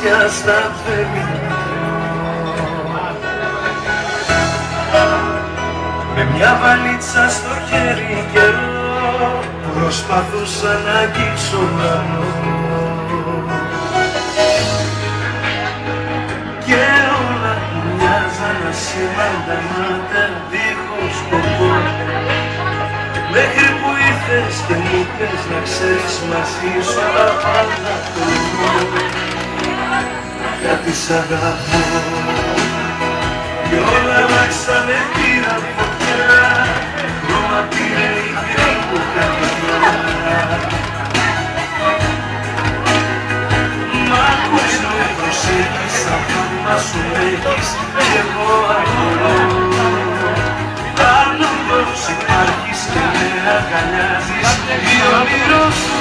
κορίτσια στα βέλη. Με μια βαλίτσα στο χέρι καιρό προσπαθούσα να αγγίξω πάνω και όλα μοιάζαν ασήμαντα μάτια δίχως σκοπό, μέχρι που ήρθες και μου πες να ξέρεις μαζί σου τα πάντα τολμώ, γιατί σ' αγαπώ. Κι όλα αλλάξανε, πήραν φωτιά, χρώμα πήρε η γρήγο καρδιά. Μ' ακούς, με προσέχεις, ακόμα σου έχεις κι εγώ αγορώ. Αν όμως υπάρχεις και με αγκαλιάζεις, η όνειρό σου.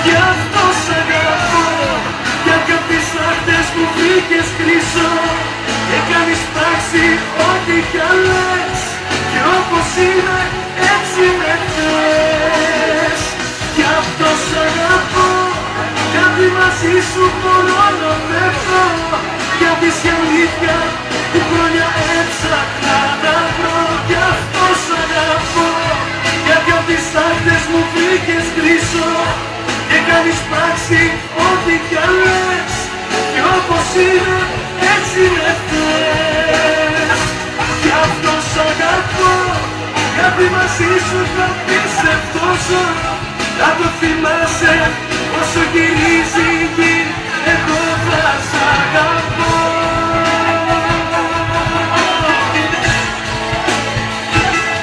Γι' αυτό σ' αγαπώ, γιατί απ' τις άχτες μου βρήκες χρυσό. Έκανες πράξη ό,τι κι αν λες, κι όπως είναι έτσι με θες. Γι' αυτό σ' αγαπώ, γιατί μαζί σου μπορώ να πέφτω, γιατί σε αλήθεια που χρόνια έψαχνα να βρω. Γι' αυτό σ' αγαπώ, γιατί απ' τις άχτες μου βρήκες χρυσό. Έκανες πράξη ό,τι κι αν λες, κι όπως είναι έτσι με θες. Γι' αυτό σ' αγαπώ, γιατί μαζί σου θα πιστευτώσω. Να το θυμάσαι όσο γυρίζει η γη, εγώ θα σ' αγαπώ.